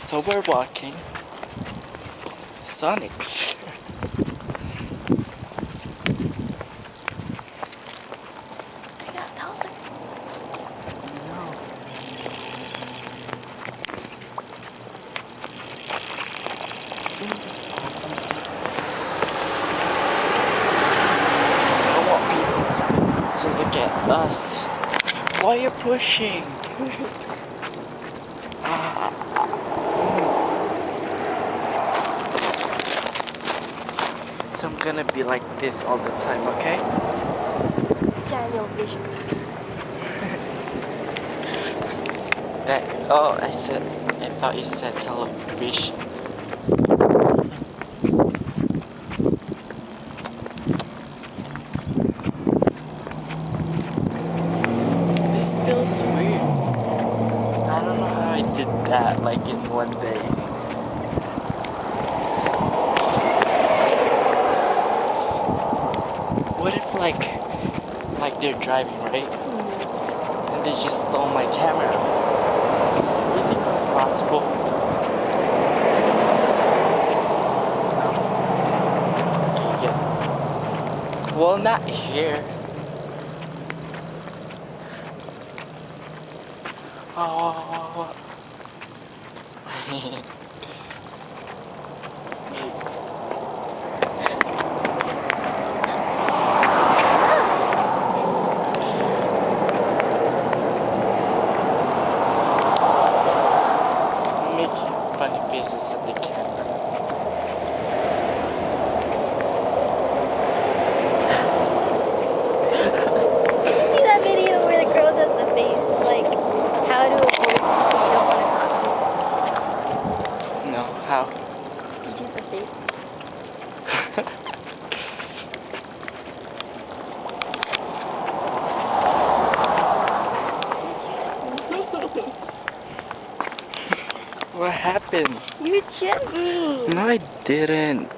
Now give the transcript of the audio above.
So we're walking. Sonics. I got taller. No. Isn't this awesome? I want people to look at us. Why are you pushing? So I'm gonna be like this all the time, okay? Daniel Vision. I thought you said television. This feels weird. I don't know how I did that like in one day. What if like they're driving, right? And they just stole my camera? Do you think that's possible? Yeah. Well, not here. Oh. Making funny faces at the camera. Did you see that video where the girl does the face? Like, how to avoid people you don't want to talk to? No, how? You do the face. What happened? You chipped me. No, I didn't.